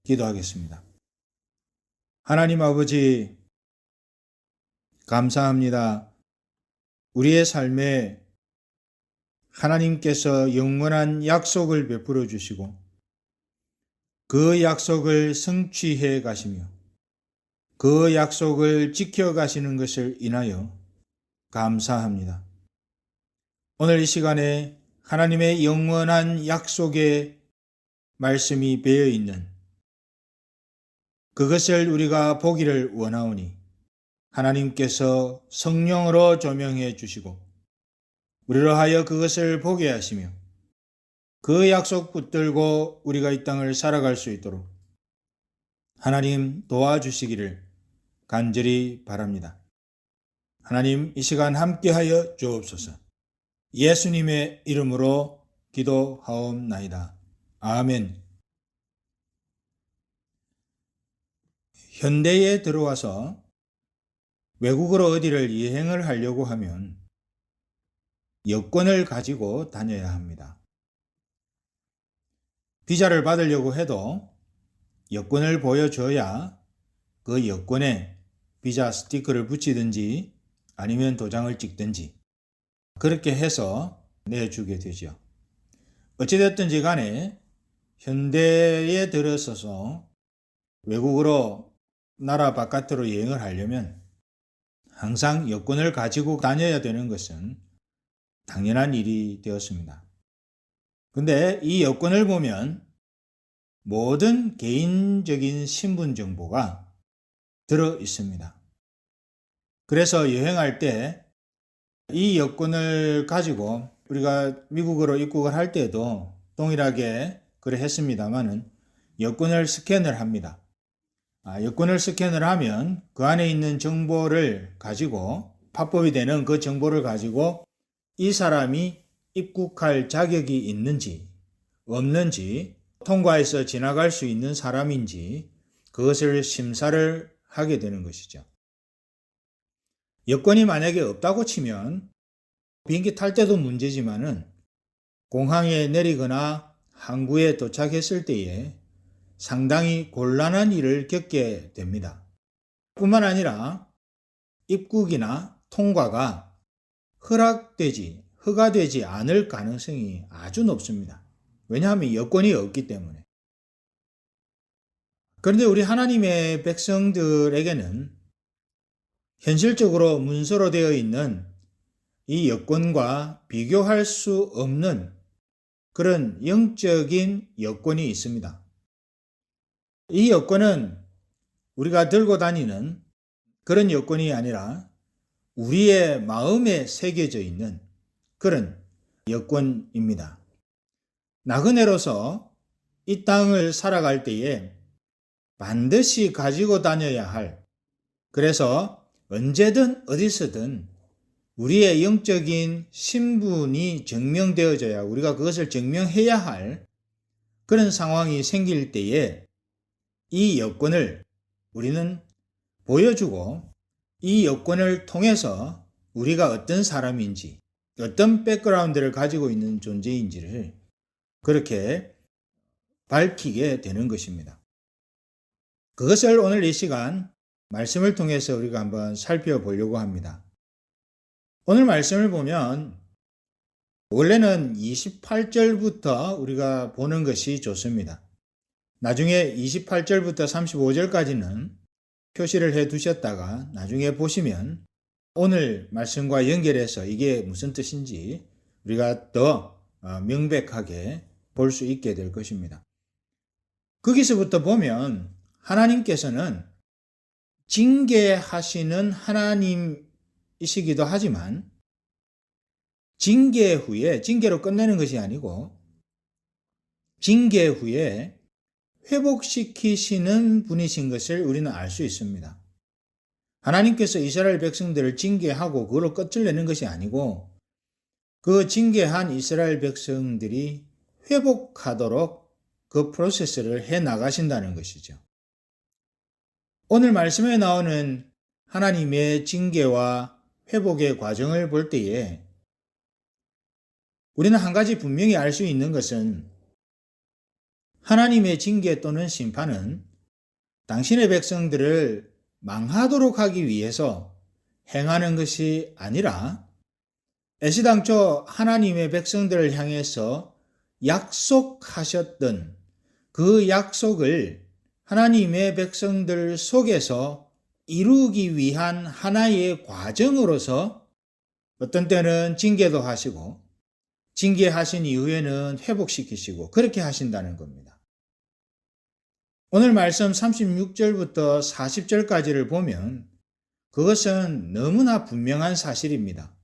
기도하겠습니다. 하나님 아버지, 감사합니다. 우리의 삶에 하나님께서 영원한 약속을 베풀어 주시고 그 약속을 성취해 가시며 그 약속을 지켜 가시는 것을 인하여 감사합니다. 오늘 이 시간에 하나님의 영원한 약속의 말씀이 배어 있는 그것을 우리가 보기를 원하오니 하나님께서 성령으로 조명해 주시고 우리로 하여 그것을 보게 하시며 그 약속 붙들고 우리가 이 땅을 살아갈 수 있도록 하나님 도와주시기를 간절히 바랍니다. 하나님 이 시간 함께하여 주옵소서. 예수님의 이름으로 기도하옵나이다. 아멘. 현대에 들어와서 외국으로 어디를 여행을 하려고 하면 여권을 가지고 다녀야 합니다. 비자를 받으려고 해도 여권을 보여줘야 그 여권에 비자 스티커를 붙이든지 아니면 도장을 찍든지 그렇게 해서 내주게 되죠. 어찌됐든지 간에 현대에 들어서서 외국으로 나라 바깥으로 여행을 하려면 항상 여권을 가지고 다녀야 되는 것은 당연한 일이 되었습니다. 근데 이 여권을 보면 모든 개인적인 신분 정보가 들어 있습니다. 그래서 여행할 때 이 여권을 가지고 우리가 미국으로 입국을 할 때도 동일하게 그래 했습니다만은 여권을 스캔을 합니다. 여권을 스캔을 하면 그 안에 있는 정보를 가지고 팝업이 되는 그 정보를 가지고 이 사람이 입국할 자격이 있는지 없는지 통과해서 지나갈 수 있는 사람인지 그것을 심사를 하게 되는 것이죠. 여권이 만약에 없다고 치면 비행기 탈 때도 문제지만은 공항에 내리거나 항구에 도착했을 때에 상당히 곤란한 일을 겪게 됩니다. 뿐만 아니라 입국이나 통과가 허가되지 않을 가능성이 아주 높습니다. 왜냐하면 여권이 없기 때문에. 그런데 우리 하나님의 백성들에게는 현실적으로 문서로 되어 있는 이 여권과 비교할 수 없는 그런 영적인 여권이 있습니다. 이 여권은 우리가 들고 다니는 그런 여권이 아니라 우리의 마음에 새겨져 있는 그런 여권입니다. 나그네로서 이 땅을 살아갈 때에 반드시 가지고 다녀야 할, 그래서 언제든 어디서든 우리의 영적인 신분이 증명되어져야 우리가 그것을 증명해야 할 그런 상황이 생길 때에 이 여권을 우리는 보여주고 이 여권을 통해서 우리가 어떤 사람인지 어떤 백그라운드를 가지고 있는 존재인지를 그렇게 밝히게 되는 것입니다. 그것을 오늘 이 시간 말씀을 통해서 우리가 한번 살펴보려고 합니다. 오늘 말씀을 보면 원래는 28절부터 우리가 보는 것이 좋습니다. 나중에 28절부터 35절까지는 표시를 해 두셨다가 나중에 보시면 오늘 말씀과 연결해서 이게 무슨 뜻인지 우리가 더 명백하게 볼 수 있게 될 것입니다. 거기서부터 보면 하나님께서는 징계하시는 하나님이시기도 하지만 징계 후에 징계로 끝내는 것이 아니고 징계 후에 회복시키시는 분이신 것을 우리는 알 수 있습니다. 하나님께서 이스라엘 백성들을 징계하고 그걸로 끝을 내는 것이 아니고 그 징계한 이스라엘 백성들이 회복하도록 그 프로세스를 해 나가신다는 것이죠. 오늘 말씀에 나오는 하나님의 징계와 회복의 과정을 볼 때에 우리는 한 가지 분명히 알 수 있는 것은 하나님의 징계 또는 심판은 당신의 백성들을 망하도록 하기 위해서 행하는 것이 아니라 애시당초 하나님의 백성들을 향해서 약속하셨던 그 약속을 하나님의 백성들 속에서 이루기 위한 하나의 과정으로서 어떤 때는 징계도 하시고 징계하신 이후에는 회복시키시고 그렇게 하신다는 겁니다. 오늘 말씀 36절부터 40절까지를 보면 그것은 너무나 분명한 사실입니다.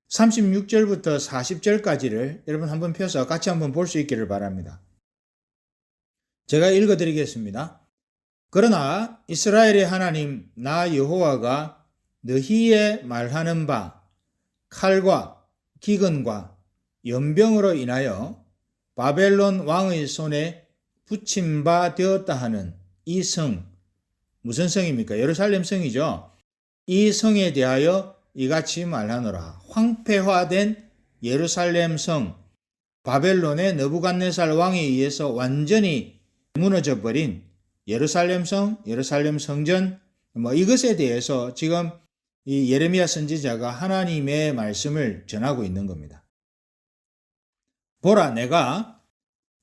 36절부터 40절까지를 여러분 한번 펴서 같이 한번 볼 수 있기를 바랍니다. 제가 읽어드리겠습니다. 그러나 이스라엘의 하나님 나 여호와가 너희에 말하는 바 칼과 기근과 연병으로 인하여 바벨론 왕의 손에 붙임 바 되었다 하는 이 성, 무슨 성입니까? 예루살렘 성이죠. 이 성에 대하여 이같이 말하노라. 황폐화된 예루살렘 성, 바벨론의 느부갓네살 왕에 의해서 완전히 무너져 버린 예루살렘 성, 예루살렘 성전, 이것에 대해서 지금 이 예레미야 선지자가 하나님의 말씀을 전하고 있는 겁니다. 보라, 내가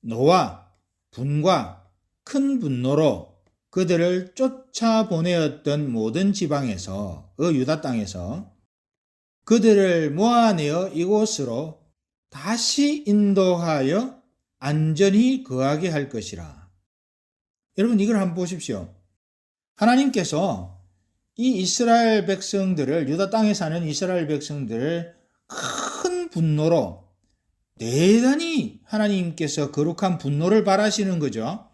노와 분과 큰 분노로 그들을 쫓아보내었던 모든 지방에서, 유다 땅에서 그들을 모아내어 이곳으로 다시 인도하여 안전히 거하게 할 것이라. 여러분, 이걸 한번 보십시오. 하나님께서 이 이스라엘 백성들을, 유다 땅에 사는 이스라엘 백성들을 큰 분노로, 대단히 하나님께서 거룩한 분노를 발하시는 거죠.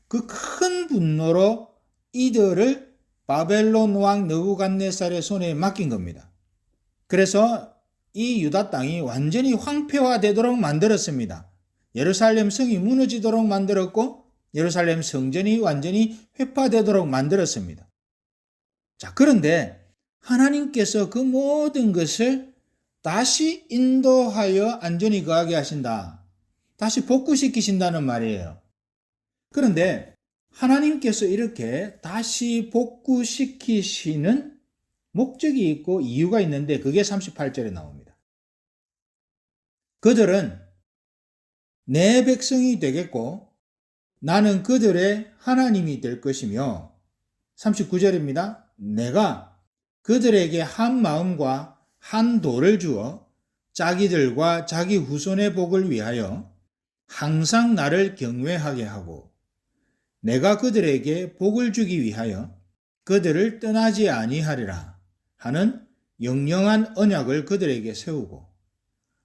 그 큰 분노로 이들을 바벨론 왕 느부갓네살의 손에 맡긴 겁니다. 그래서 이 유다 땅이 완전히 황폐화되도록 만들었습니다. 예루살렘 성이 무너지도록 만들었고 예루살렘 성전이 완전히 회파되도록 만들었습니다. 자, 그런데 하나님께서 그 모든 것을 다시 인도하여 안전히 거하게 하신다. 다시 복구시키신다는 말이에요. 그런데 하나님께서 이렇게 다시 복구시키시는 목적이 있고 이유가 있는데 그게 38절에 나옵니다. 그들은 내 백성이 되겠고 나는 그들의 하나님이 될 것이며 39절입니다. 내가 그들에게 한 마음과 한 도를 주어 자기들과 자기 후손의 복을 위하여 항상 나를 경외하게 하고 내가 그들에게 복을 주기 위하여 그들을 떠나지 아니하리라 하는 영영한 언약을 그들에게 세우고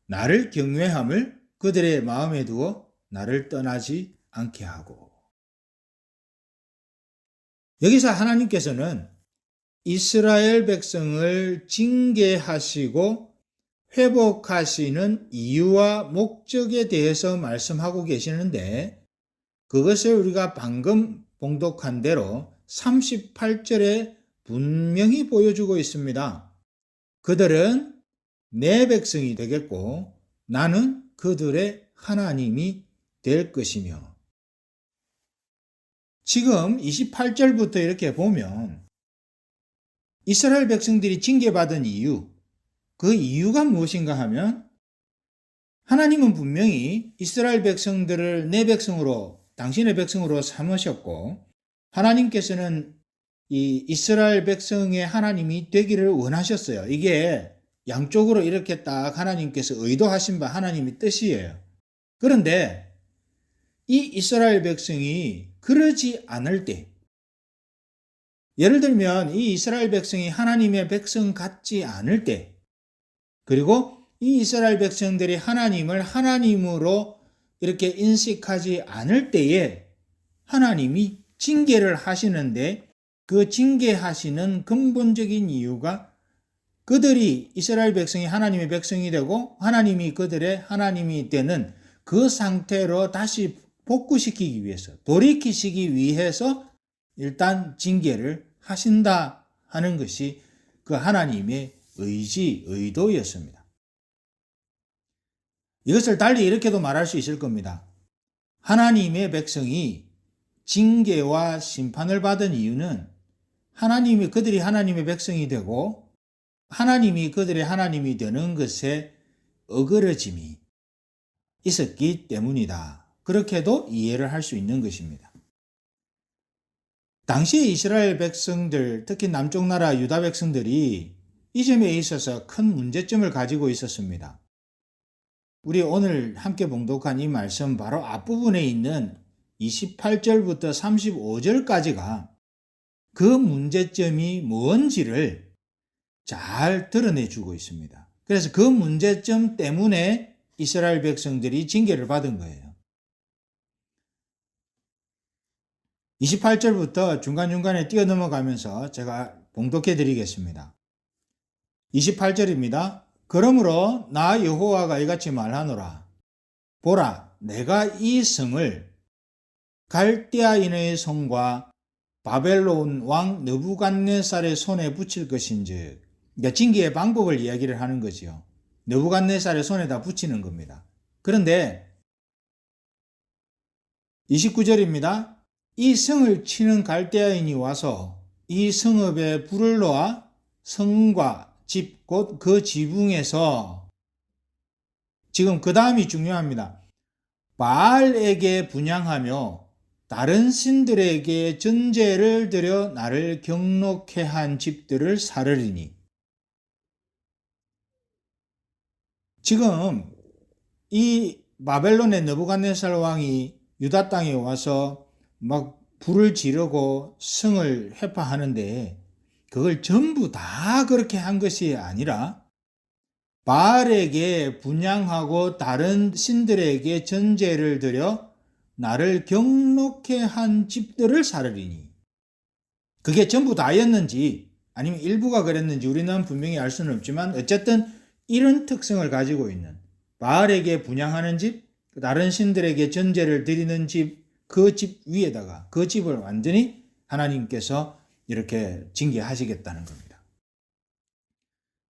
나를 경외함을 그들의 마음에 두어 나를 떠나지 않게 하고. 여기서 하나님께서는 이스라엘 백성을 징계하시고 회복하시는 이유와 목적에 대해서 말씀하고 계시는데 그것을 우리가 방금 봉독한 대로 38절에 분명히 보여주고 있습니다. 그들은 내 백성이 되겠고 나는 그들의 하나님이 될 것이며. 지금 28절부터 이렇게 보면 이스라엘 백성들이 징계받은 이유, 그 이유가 무엇인가 하면 하나님은 분명히 이스라엘 백성들을 내 백성으로, 당신의 백성으로 삼으셨고 하나님께서는 이 이스라엘 백성의 하나님이 되기를 원하셨어요. 이게 양쪽으로 이렇게 딱 하나님께서 의도하신 바 하나님의 뜻이에요. 그런데 이 이스라엘 백성이 그러지 않을 때, 예를 들면 이 이스라엘 백성이 하나님의 백성 같지 않을 때, 그리고 이 이스라엘 백성들이 하나님을 하나님으로 이렇게 인식하지 않을 때에 하나님이 징계를 하시는데 그 징계하시는 근본적인 이유가 그들이 이스라엘 백성이 하나님의 백성이 되고 하나님이 그들의 하나님이 되는 그 상태로 다시 복구시키기 위해서, 돌이키시기 위해서 일단 징계를 하신다 하는 것이 그 하나님의 의도였습니다. 이것을 달리 이렇게도 말할 수 있을 겁니다. 하나님의 백성이 징계와 심판을 받은 이유는 그들이 하나님의 백성이 되고 하나님이 그들의 하나님이 되는 것에 어그러짐이 있었기 때문이다. 그렇게도 이해를 할 수 있는 것입니다. 당시에 이스라엘 백성들, 특히 남쪽 나라 유다 백성들이 이 점에 있어서 큰 문제점을 가지고 있었습니다. 우리 오늘 함께 봉독한 이 말씀 바로 앞부분에 있는 28절부터 35절까지가 그 문제점이 뭔지를 잘 드러내주고 있습니다. 그래서 그 문제점 때문에 이스라엘 백성들이 징계를 받은 거예요. 28절부터 중간중간에 뛰어넘어가면서 제가 봉독해 드리겠습니다. 28절입니다. 그러므로 나 여호와가 이같이 말하노라. 보라, 내가 이 성을 갈대아인의 손과 바벨론 왕 느부갓네살의 손에 붙일 것인즉, 그러니까 징계의 방법을 이야기를 하는 거지요. 느부갓네살의 손에다 붙이는 겁니다. 그런데 29절입니다. 이 성을 치는 갈대아인이 와서 이 성읍에 불을 놓아 성과 집 곧 그 지붕에서, 지금 그 다음이 중요합니다. 바알에게 분향하며 다른 신들에게 전제를 드려 나를 경록해 한 집들을 사르리니. 지금 이 바벨론의 느부갓네살 왕이 유다 땅에 와서 막 불을 지르고 성을 회파하는데 그걸 전부 다 그렇게 한 것이 아니라 바알에게 분향하고 다른 신들에게 전제를 드려 나를 경록해 한 집들을 사르리니. 그게 전부 다였는지 아니면 일부가 그랬는지 우리는 분명히 알 수는 없지만 어쨌든 이런 특성을 가지고 있는 바알에게 분향하는 집, 다른 신들에게 전제를 드리는 집, 그 집 위에다가 그 집을 완전히 하나님께서 이렇게 징계하시겠다는 겁니다.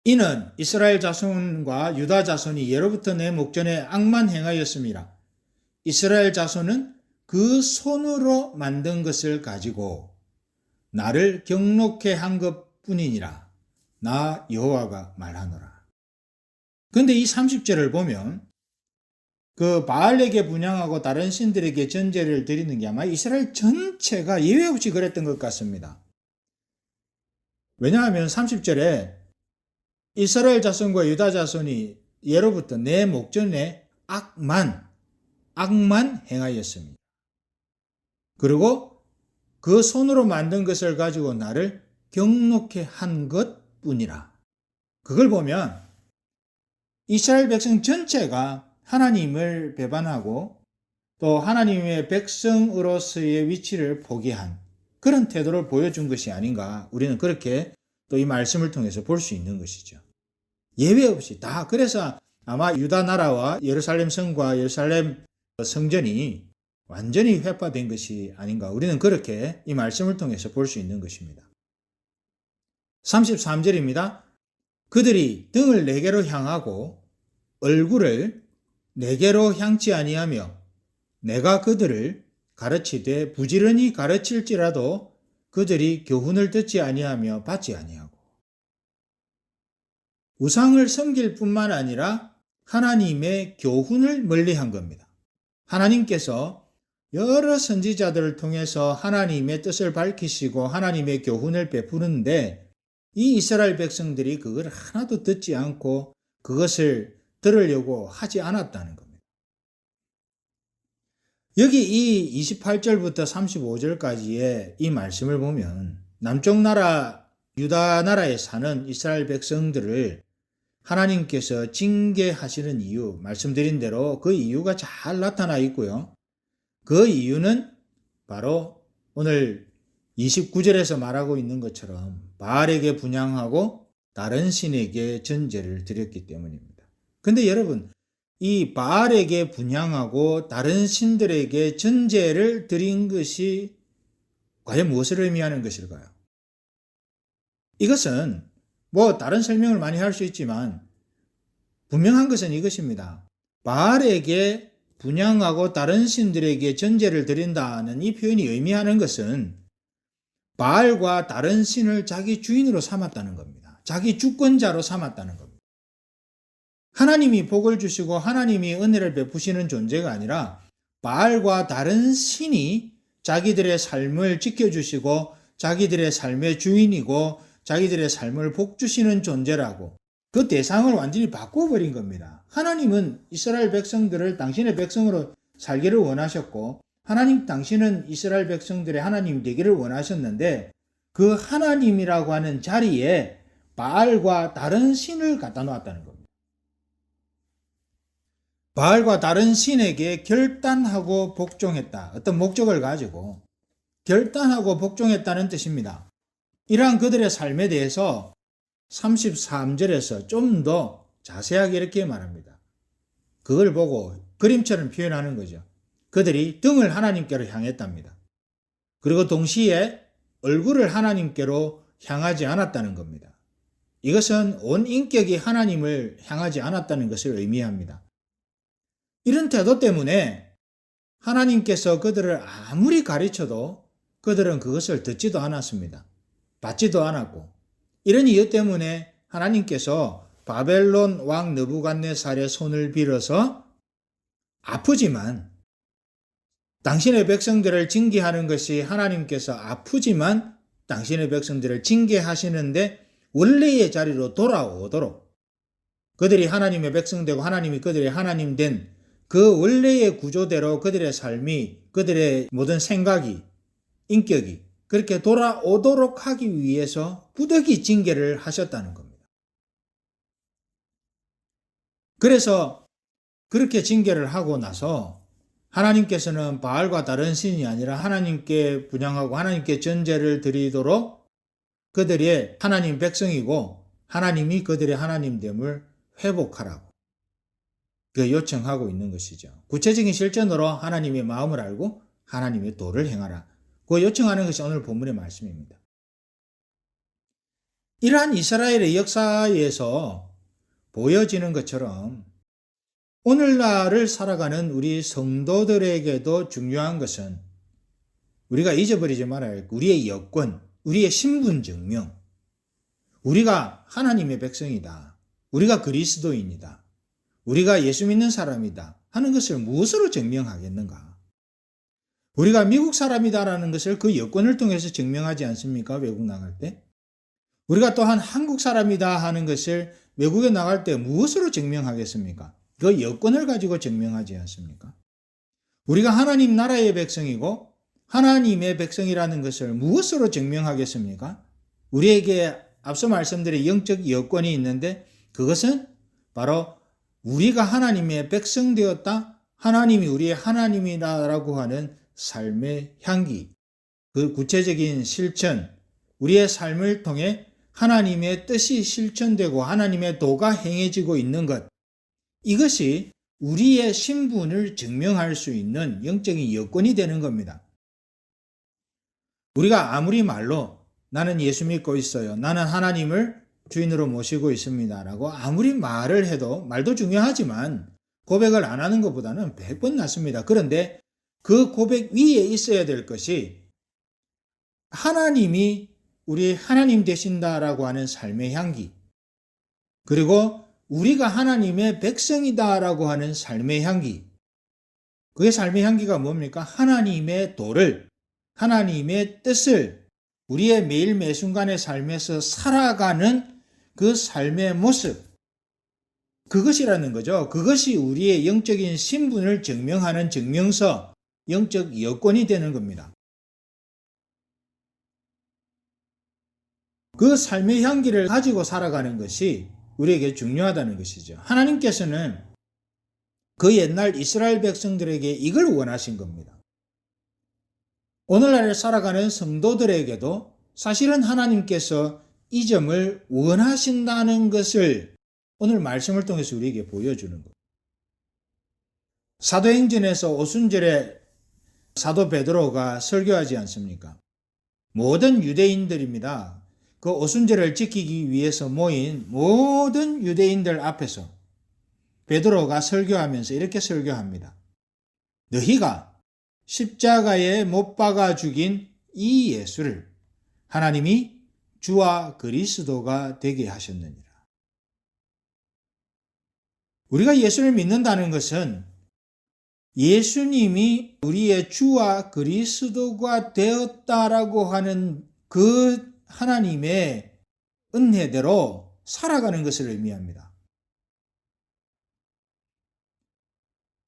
이는 이스라엘 자손과 유다 자손이 예로부터 내 목전에 악만 행하였습니다. 이스라엘 자손은 그 손으로 만든 것을 가지고 나를 경록해 한 것뿐이니라. 나 여호와가 말하노라. 그런데 이 30절을 보면 그 바알에게 분향하고 다른 신들에게 전제를 드리는 게 아마 이스라엘 전체가 예외 없이 그랬던 것 같습니다. 왜냐하면 30절에 이스라엘 자손과 유다 자손이 예로부터 내 목전에 악만 행하였습니다. 그리고 그 손으로 만든 것을 가지고 나를 경록해 한 것뿐이라. 그걸 보면 이스라엘 백성 전체가 하나님을 배반하고 또 하나님의 백성으로서의 위치를 포기한 그런 태도를 보여준 것이 아닌가, 우리는 그렇게 또 이 말씀을 통해서 볼 수 있는 것이죠. 예외 없이 다. 그래서 아마 유다 나라와 예루살렘 성과 예루살렘 성전이 완전히 회파된 것이 아닌가, 우리는 그렇게 이 말씀을 통해서 볼 수 있는 것입니다. 33절입니다. 그들이 등을 내게로 향하고 얼굴을 내게로 향치 아니하며 내가 그들을 가르치되 부지런히 가르칠지라도 그들이 교훈을 듣지 아니하며 받지 아니하고. 우상을 섬길 뿐만 아니라 하나님의 교훈을 멀리한 겁니다. 하나님께서 여러 선지자들을 통해서 하나님의 뜻을 밝히시고 하나님의 교훈을 베푸는데 이 이스라엘 백성들이 그걸 하나도 듣지 않고 그것을 들으려고 하지 않았다는 겁니다. 여기 이 28절부터 35절까지의 이 말씀을 보면 남쪽 나라 유다 나라에 사는 이스라엘 백성들을 하나님께서 징계하시는 이유, 말씀드린 대로 그 이유가 잘 나타나 있고요. 그 이유는 바로 오늘 29절에서 말하고 있는 것처럼 바알에게 분향하고 다른 신에게 전제를 드렸기 때문입니다. 근데 여러분, 이 바알에게 분향하고 다른 신들에게 전제를 드린 것이 과연 무엇을 의미하는 것일까요? 이것은 다른 설명을 많이 할 수 있지만 분명한 것은 이것입니다. 바알에게 분향하고 다른 신들에게 전제를 드린다는 이 표현이 의미하는 것은 바알과 다른 신을 자기 주인으로 삼았다는 겁니다. 자기 주권자로 삼았다는 겁니다. 하나님이 복을 주시고 하나님이 은혜를 베푸시는 존재가 아니라 바알과 다른 신이 자기들의 삶을 지켜주시고 자기들의 삶의 주인이고 자기들의 삶을 복주시는 존재라고 그 대상을 완전히 바꿔버린 겁니다. 하나님은 이스라엘 백성들을 당신의 백성으로 살기를 원하셨고 하나님 당신은 이스라엘 백성들의 하나님이 되기를 원하셨는데 그 하나님이라고 하는 자리에 바알과 다른 신을 갖다 놓았다는 겁니다. 바알과 다른 신에게 결단하고 복종했다. 어떤 목적을 가지고 결단하고 복종했다는 뜻입니다. 이러한 그들의 삶에 대해서 33절에서 좀 더 자세하게 이렇게 말합니다. 그걸 보고 그림처럼 표현하는 거죠. 그들이 등을 하나님께로 향했답니다. 그리고 동시에 얼굴을 하나님께로 향하지 않았다는 겁니다. 이것은 온 인격이 하나님을 향하지 않았다는 것을 의미합니다. 이런 태도 때문에 하나님께서 그들을 아무리 가르쳐도 그들은 그것을 듣지도 않았습니다. 받지도 않았고 이런 이유 때문에 하나님께서 바벨론 왕 느부갓네살의 손을 빌어서 아프지만 당신의 백성들을 징계하는 것이 하나님께서 아프지만 당신의 백성들을 징계하시는데 원래의 자리로 돌아오도록 그들이 하나님의 백성되고 하나님이 그들의 하나님 된 그 원래의 구조대로 그들의 삶이 그들의 모든 생각이 인격이 그렇게 돌아오도록 하기 위해서 부득이 징계를 하셨다는 겁니다. 그래서 그렇게 징계를 하고 나서 하나님께서는 바알과 다른 신이 아니라 하나님께 분향하고 하나님께 전제를 드리도록 그들의 하나님 백성이고 하나님이 그들의 하나님됨을 회복하라고 요청하고 있는 것이죠. 구체적인 실천으로 하나님의 마음을 알고 하나님의 도를 행하라. 그 요청하는 것이 오늘 본문의 말씀입니다. 이러한 이스라엘의 역사에서 보여지는 것처럼 오늘날을 살아가는 우리 성도들에게도 중요한 것은 우리가 잊어버리지 말아야 할 우리의 여권, 우리의 신분 증명, 우리가 하나님의 백성이다. 우리가 그리스도인이다. 우리가 예수 믿는 사람이다 하는 것을 무엇으로 증명하겠는가? 우리가 미국 사람이다라는 것을 그 여권을 통해서 증명하지 않습니까? 외국 나갈 때. 우리가 또한 한국 사람이다 하는 것을 외국에 나갈 때 무엇으로 증명하겠습니까? 그 여권을 가지고 증명하지 않습니까? 우리가 하나님 나라의 백성이고 하나님의 백성이라는 것을 무엇으로 증명하겠습니까? 우리에게 앞서 말씀드린 영적 여권이 있는데 그것은 바로 우리가 하나님의 백성 되었다. 하나님이 우리의 하나님이라고 하는 삶의 향기, 그 구체적인 실천, 우리의 삶을 통해 하나님의 뜻이 실천되고 하나님의 도가 행해지고 있는 것, 이것이 우리의 신분을 증명할 수 있는 영적인 여건이 되는 겁니다. 우리가 아무리 말로 나는 예수 믿고 있어요. 나는 하나님을 주인으로 모시고 있습니다. 라고 아무리 말을 해도 말도 중요하지만 고백을 안 하는 것보다는 100번 낫습니다. 그런데 그 고백 위에 있어야 될 것이 하나님이 우리 하나님 되신다라고 하는 삶의 향기, 그리고 우리가 하나님의 백성이다라고 하는 삶의 향기. 그의 삶의 향기가 뭡니까? 하나님의 도를, 하나님의 뜻을 우리의 매일 매순간의 삶에서 살아가는 그 삶의 모습, 그것이라는 거죠. 그것이 우리의 영적인 신분을 증명하는 증명서, 영적 여건이 되는 겁니다. 그 삶의 향기를 가지고 살아가는 것이 우리에게 중요하다는 것이죠. 하나님께서는 그 옛날 이스라엘 백성들에게 이걸 원하신 겁니다. 오늘날 살아가는 성도들에게도 사실은 하나님께서 이 점을 원하신다는 것을 오늘 말씀을 통해서 우리에게 보여주는 겁니다. 사도행전에서 오순절에 사도 베드로가 설교하지 않습니까? 모든 유대인들입니다. 그 오순절을 지키기 위해서 모인 모든 유대인들 앞에서 베드로가 설교하면서 이렇게 설교합니다. 너희가 십자가에 못 박아 죽인 이 예수를 하나님이 주와 그리스도가 되게 하셨느니라. 우리가 예수를 믿는다는 것은 예수님이 우리의 주와 그리스도가 되었다라고 하는 그 하나님의 은혜대로 살아가는 것을 의미합니다.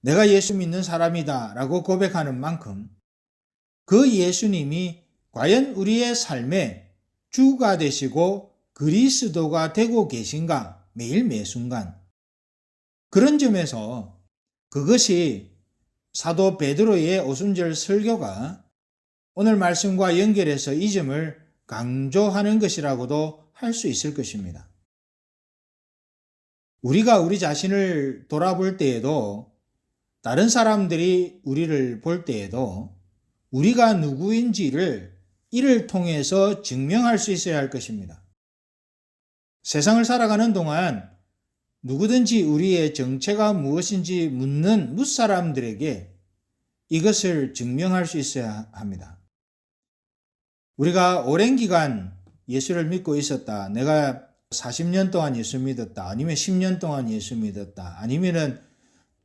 내가 예수 믿는 사람이다 라고 고백하는 만큼 그 예수님이 과연 우리의 삶에 주가 되시고 그리스도가 되고 계신가 매일 매순간 그런 점에서 그것이 사도 베드로의 오순절 설교가 오늘 말씀과 연결해서 이 점을 강조하는 것이라고도 할 수 있을 것입니다. 우리가 우리 자신을 돌아볼 때에도 다른 사람들이 우리를 볼 때에도 우리가 누구인지를 이를 통해서 증명할 수 있어야 할 것입니다. 세상을 살아가는 동안 누구든지 우리의 정체가 무엇인지 묻는 뭇사람들에게 이것을 증명할 수 있어야 합니다. 우리가 오랜 기간 예수를 믿고 있었다. 내가 40년 동안 예수 믿었다. 아니면 10년 동안 예수 믿었다. 아니면은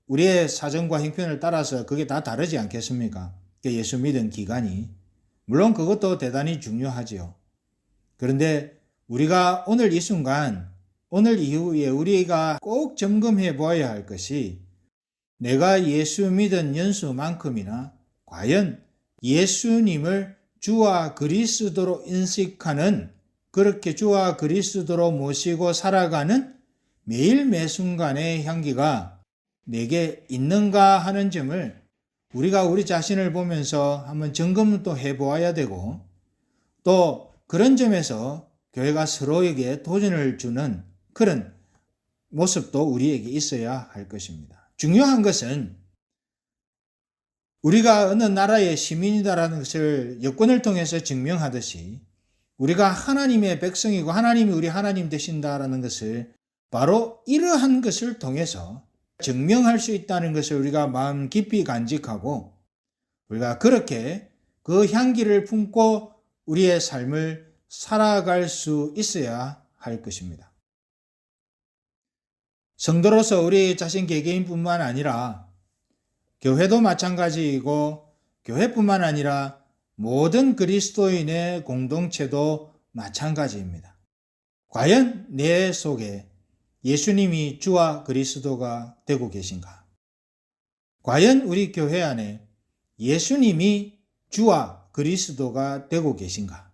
우리의 사정과 형편을 따라서 그게 다 다르지 않겠습니까? 예수 믿은 기간이. 물론 그것도 대단히 중요하지요. 그런데 우리가 오늘 이 순간, 오늘 이후에 우리가 꼭 점검해 보아야 할 것이 내가 예수 믿은 연수만큼이나 과연 예수님을 주와 그리스도로 인식하는 그렇게 주와 그리스도로 모시고 살아가는 매일 매순간의 향기가 내게 있는가 하는 점을 우리가 우리 자신을 보면서 한번 점검도 해보아야 되고 또 그런 점에서 교회가 서로에게 도전을 주는 그런 모습도 우리에게 있어야 할 것입니다. 중요한 것은 우리가 어느 나라의 시민이다라는 것을 여권을 통해서 증명하듯이 우리가 하나님의 백성이고 하나님이 우리 하나님 되신다라는 것을 바로 이러한 것을 통해서 증명할 수 있다는 것을 우리가 마음 깊이 간직하고 우리가 그렇게 그 향기를 품고 우리의 삶을 살아갈 수 있어야 할 것입니다. 성도로서 우리 자신 개개인뿐만 아니라 교회도 마찬가지이고 교회뿐만 아니라 모든 그리스도인의 공동체도 마찬가지입니다. 과연 내 속에 예수님이 주와 그리스도가 되고 계신가? 과연 우리 교회 안에 예수님이 주와 그리스도가 되고 계신가?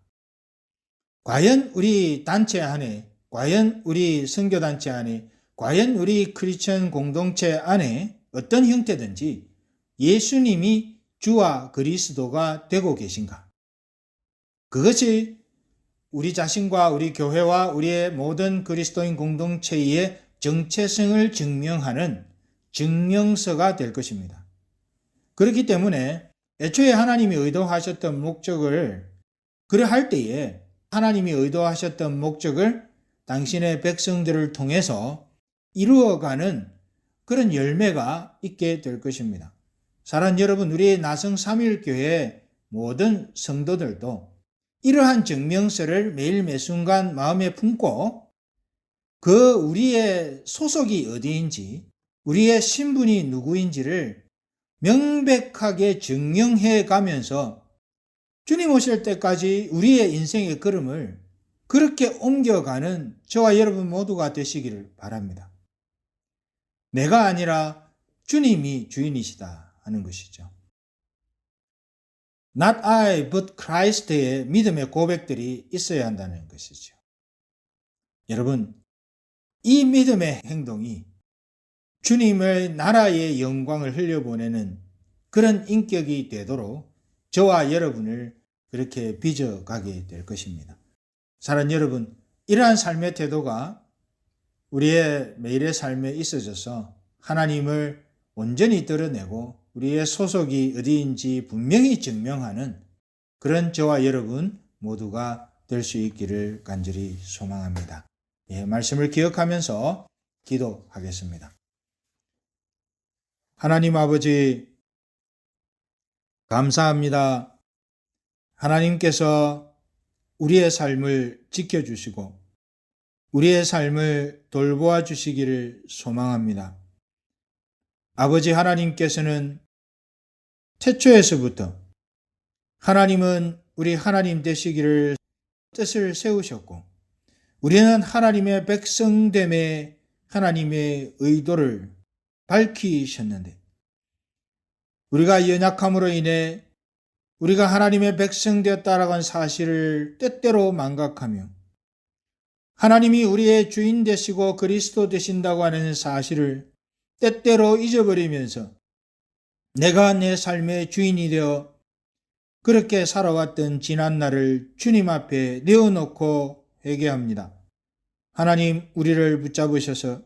과연 우리 단체 안에, 과연 우리 선교단체 안에, 과연 우리 크리스천 공동체 안에 어떤 형태든지 예수님이 주와 그리스도가 되고 계신가? 그것이 우리 자신과 우리 교회와 우리의 모든 그리스도인 공동체의 정체성을 증명하는 증명서가 될 것입니다. 그렇기 때문에 애초에 하나님이 의도하셨던 목적을 그러할 때에 하나님이 의도하셨던 목적을 당신의 백성들을 통해서 이루어가는 그런 열매가 있게 될 것입니다. 사랑하는 여러분, 우리 나성 3일교회 모든 성도들도 이러한 증명서를 매일 매순간 마음에 품고 그 우리의 소속이 어디인지 우리의 신분이 누구인지를 명백하게 증명해 가면서 주님 오실 때까지 우리의 인생의 걸음을 그렇게 옮겨가는 저와 여러분 모두가 되시기를 바랍니다. 내가 아니라 주님이 주인이시다 하는 것이죠. Not I, but Christ의 믿음의 고백들이 있어야 한다는 것이죠. 여러분, 이 믿음의 행동이 주님의 나라의 영광을 흘려보내는 그런 인격이 되도록 저와 여러분을 그렇게 빚어가게 될 것입니다. 사랑하는 여러분, 이러한 삶의 태도가 우리의 매일의 삶에 있어져서 하나님을 온전히 드러내고 우리의 소속이 어디인지 분명히 증명하는 그런 저와 여러분 모두가 될 수 있기를 간절히 소망합니다. 말씀을 기억하면서 기도하겠습니다. 하나님 아버지, 감사합니다. 하나님께서 우리의 삶을 지켜주시고 우리의 삶을 돌보아 주시기를 소망합니다. 아버지 하나님께서는 태초에서부터 하나님은 우리 하나님 되시기를 뜻을 세우셨고 우리는 하나님의 백성됨의 하나님의 의도를 밝히셨는데 우리가 연약함으로 인해 우리가 하나님의 백성 되었다라는 사실을 때때로 망각하며 하나님이 우리의 주인 되시고 그리스도 되신다고 하는 사실을 때때로 잊어버리면서 내가 내 삶의 주인이 되어 그렇게 살아왔던 지난 날을 주님 앞에 내어놓고 회개합니다. 하나님 우리를 붙잡으셔서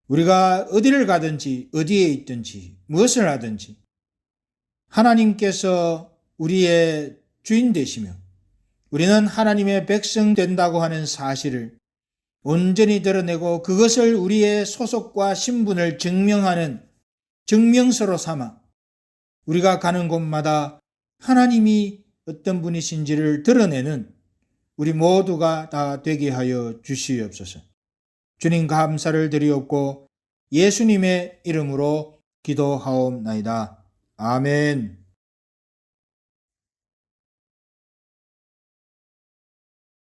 우리가 어디를 가든지 어디에 있든지 무엇을 하든지 하나님께서 우리의 주인 되시며 우리는 하나님의 백성 된다고 하는 사실을 온전히 드러내고 그것을 우리의 소속과 신분을 증명하는 증명서로 삼아 우리가 가는 곳마다 하나님이 어떤 분이신지를 드러내는 우리 모두가 다 되게 하여 주시옵소서. 주님 감사를 드리옵고 예수님의 이름으로 기도하옵나이다. 아멘.